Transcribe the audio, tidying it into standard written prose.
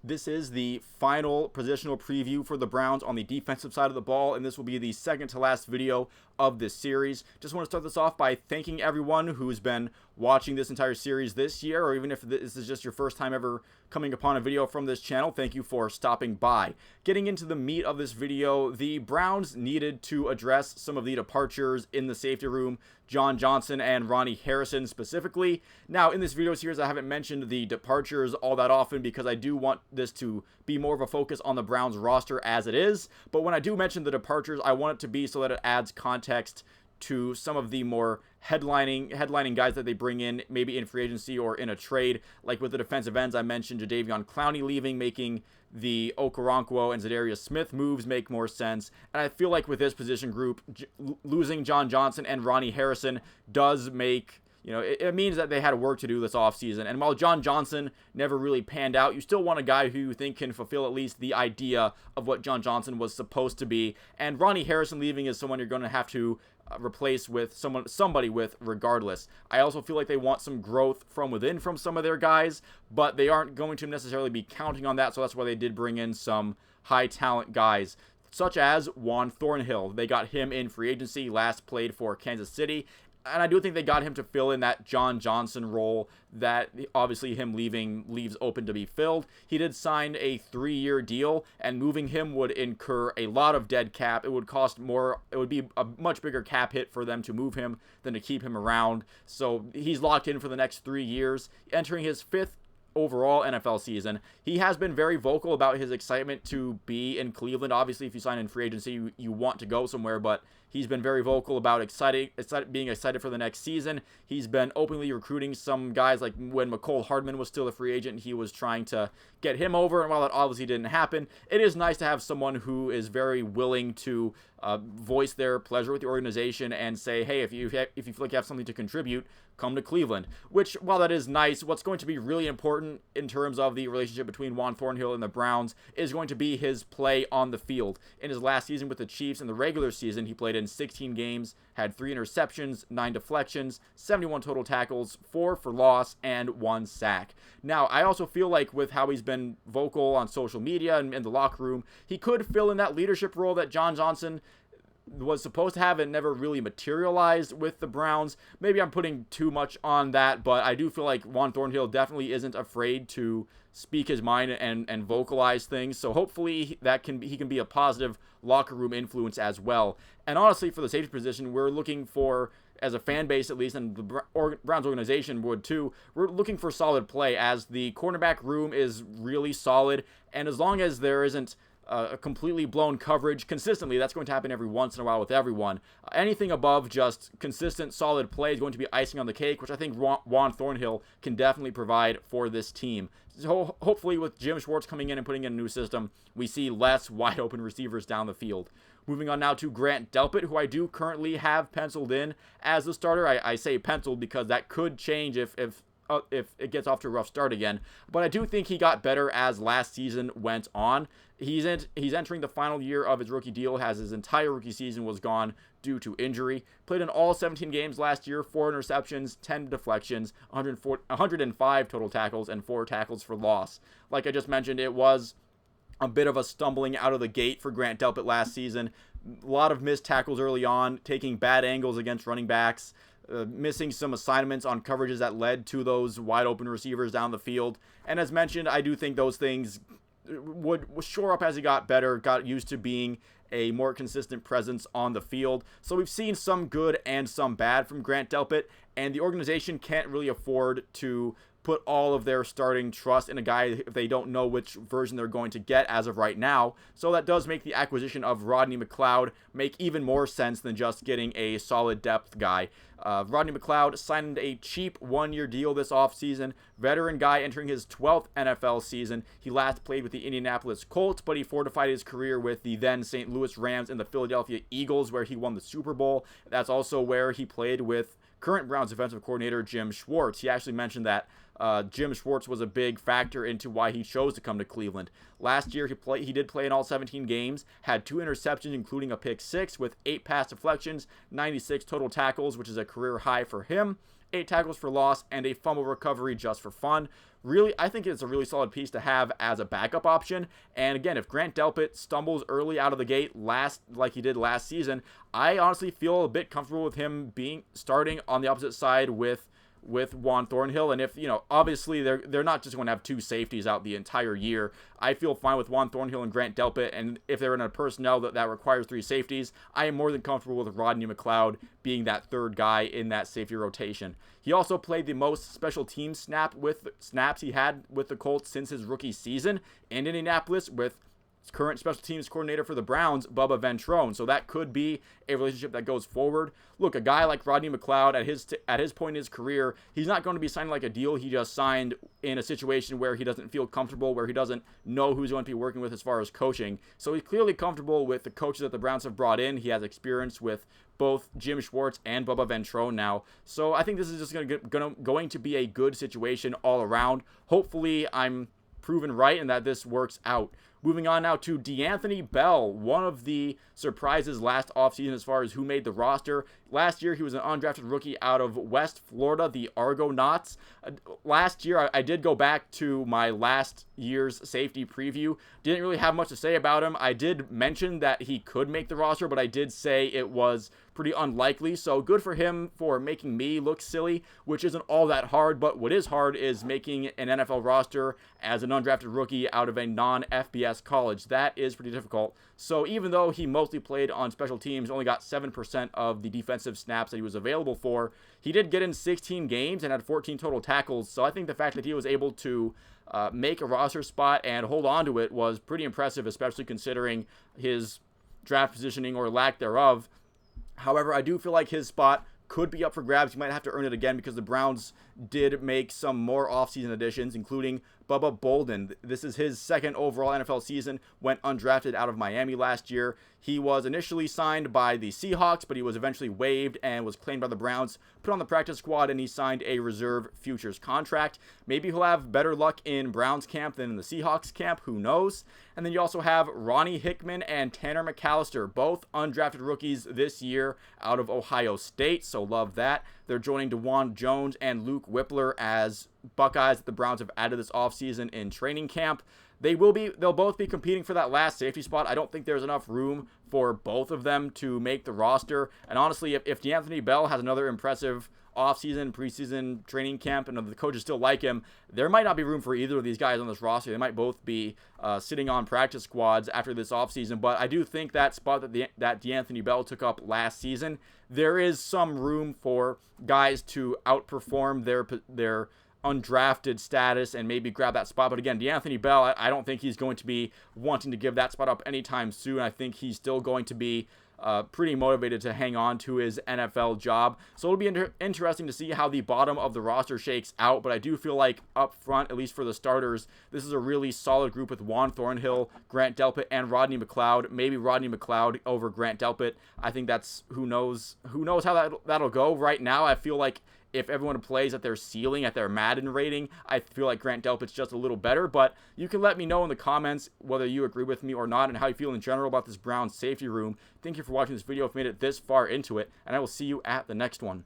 This is the final positional preview for the Browns on the defensive side of the ball, and this will be the second to last video of this series. Just want to start this off by thanking everyone who's been watching this entire series this year, or even if this is just your first time ever coming upon a video from this channel, thank you for stopping by. Getting into the meat of this video, the Browns needed to address some of the departures in the safety room, John Johnson and Ronnie Harrison specifically. Now, in this video series, I haven't mentioned the departures all that often because I do want this to be more of a focus on the Browns roster as it is. But when I do mention the departures, I want it to be so that it adds context to some of the more headlining guys that they bring in, maybe in free agency or in a trade. Like with the defensive ends, I mentioned Jadeveon Clowney leaving, making the Okoronkwo and Zadarius Smith moves make more sense. And I feel like with this position group, losing John Johnson and Ronnie Harrison does make, it means that they had work to do this offseason. And while John Johnson never really panned out, you still want a guy who you think can fulfill at least the idea of what John Johnson was supposed to be. And Ronnie Harrison leaving is someone you're going to have to replace with somebody with regardless. I also feel like they want some growth from within from some of their guys, but they aren't going to necessarily be counting on that, so that's why they did bring in some high talent guys, such as Juan Thornhill. They got him in free agency, last played for Kansas City. And I do think they got him to fill in that John Johnson role that obviously him leaving leaves open to be filled. He did sign a 3-year deal, and moving him would incur a lot of dead cap. It would cost more. It would be a much bigger cap hit for them to move him than to keep him around. So he's locked in for the next 3 years, entering his 5th overall NFL season. He has been very vocal about his excitement to be in Cleveland. Obviously, if you sign in free agency, you want to go somewhere, but he's been very vocal about being excited for the next season. He's been openly recruiting some guys, like when McCole Hardman was still a free agent, he was trying to get him over, and while that obviously didn't happen, it is nice to have someone who is very willing to voice their pleasure with the organization and say, hey, if you feel like you have something to contribute, come to Cleveland. Which, while that is nice, what's going to be really important in terms of the relationship between Juan Thornhill and the Browns is going to be his play on the field. In his last season with the Chiefs, in the regular season, he played in 16 games, had 3 interceptions, 9 deflections, 71 total tackles, 4 for loss, and 1 sack. Now, I also feel like with how he's been vocal on social media and in the locker room, he could fill in that leadership role that John Johnson was supposed to have and never really materialized with the Browns. Maybe I'm putting too much on that, but I do feel like Juan Thornhill definitely isn't afraid to speak his mind and vocalize things. So hopefully he can be a positive locker room influence as well. And honestly, for the safety position, we're looking for, as a fan base at least, and the Browns organization would too, we're looking for solid play, as the cornerback room is really solid, and as long as there isn't a completely blown coverage consistently, that's going to happen every once in a while with everyone. Anything above just consistent solid play is going to be icing on the cake, which I think Juan Thornhill can definitely provide for this team. So hopefully with Jim Schwartz coming in and putting in a new system, we see less wide open receivers down the field. Moving on now to Grant Delpit, who I do currently have penciled in as the starter. I say penciled because that could change if it gets off to a rough start again. But I do think he got better as last season went on. He's entering the final year of his rookie deal, as his entire rookie season was gone due to injury. Played in all 17 games last year, 4 interceptions, 10 deflections, 105 total tackles, and 4 tackles for loss. Like I just mentioned, it was a bit of a stumbling out of the gate for Grant Delpit last season. A lot of missed tackles early on, taking bad angles against running backs, missing some assignments on coverages that led to those wide open receivers down the field. And as mentioned, I do think those things would shore up as he got better, got used to being a more consistent presence on the field. So we've seen some good and some bad from Grant Delpit, and the organization can't really afford to put all of their starting trust in a guy if they don't know which version they're going to get as of right now. So that does make the acquisition of Rodney McLeod make even more sense than just getting a solid depth guy. Rodney McLeod signed a cheap 1-year deal this offseason. Veteran guy entering his 12th NFL season. He last played with the Indianapolis Colts, but he fortified his career with the then St. Louis Rams and the Philadelphia Eagles, where he won the Super Bowl. That's also where he played with current Browns defensive coordinator Jim Schwartz. He actually mentioned that Jim Schwartz was a big factor into why he chose to come to Cleveland. Last year, he did play in all 17 games, had 2 interceptions, including a pick 6, with 8 pass deflections, 96 total tackles, which is a career high for him, 8 tackles for loss, and a fumble recovery just for fun. really, I think it's a really solid piece to have as a backup option. And again, if Grant Delpit stumbles early out of the gate like he did last season, I honestly feel a bit comfortable with him starting on the opposite side with Juan Thornhill. And if, obviously they're not just going to have two safeties out the entire year. I feel fine with Juan Thornhill and Grant Delpit, and if they're in a personnel that requires three safeties, I am more than comfortable with Rodney McLeod being that third guy in that safety rotation. He also played the most special team snaps he had with the Colts since his rookie season in Indianapolis with current special teams coordinator for the Browns, Bubba Bolden. So that could be a relationship that goes forward. Look, a guy like Rodney McLeod at his point in his career, he's not going to be signing like a deal he just signed in a situation where he doesn't feel comfortable, where he doesn't know who's going to be working with as far as coaching. So he's clearly comfortable with the coaches that the Browns have brought in. He has experience with both Jim Schwartz and Bubba Bolden now. So I think this is just going to be a good situation all around. Hopefully I'm proven right and that this works out. Moving on now to D'Anthony Bell, one of the surprises last offseason as far as who made the roster. Last year, he was an undrafted rookie out of West Florida, the Argonauts. Last year, I did go back to my last year's safety preview. Didn't really have much to say about him. I did mention that he could make the roster, but I did say it was pretty unlikely. So good for him for making me look silly, which isn't all that hard. But what is hard is making an NFL roster as an undrafted rookie out of a non-FBS college. That is pretty difficult. So even though he mostly played on special teams, only got 7% of the defensive snaps that he was available for, he did get in 16 games and had 14 total tackles. So I think the fact that he was able to make a roster spot and hold on to it was pretty impressive, especially considering his draft positioning or lack thereof. However, I do feel like his spot could be up for grabs. He might have to earn it again because the Browns did make some more offseason additions, including Bubba Bolden. This is his second overall NFL season, went undrafted out of Miami last year. He was initially signed by the Seahawks, but he was eventually waived and was claimed by the Browns, put on the practice squad, and he signed a reserve futures contract. Maybe he'll have better luck in Browns camp than in the Seahawks camp, who knows? And then you also have Ronnie Hickman and Tanner McCalister, both undrafted rookies this year out of Ohio State, so love that. They're joining DeJuan Jones and Luke Whippler as Buckeyes that the Browns have added this offseason in training camp. They'll both be competing for that last safety spot. I don't think there's enough room for both of them to make the roster. And honestly, if D'Anthony Bell has another impressive offseason, preseason training camp, and the coaches still like him, there might not be room for either of these guys on this roster. They might both be sitting on practice squads after this offseason. But I do think that spot that D'Anthony Bell took up last season, there is some room for guys to outperform their undrafted status and maybe grab that spot. But again, D'Anthony Bell, I don't think he's going to be wanting to give that spot up anytime soon. I think he's still going to be pretty motivated to hang on to his NFL job. So it'll be interesting to see how the bottom of the roster shakes out. But I do feel like up front, at least for the starters, this is a really solid group with Juan Thornhill, Grant Delpit, and Rodney McLeod. Maybe Rodney McLeod over Grant Delpit. I think that's who knows how that'll go. Right now, I feel like if everyone plays at their ceiling, at their Madden rating, I feel like Grant Delpit's just a little better. But you can let me know in the comments whether you agree with me or not and how you feel in general about this Browns safety room. Thank you for watching this video if you made it this far into it, and I will see you at the next one.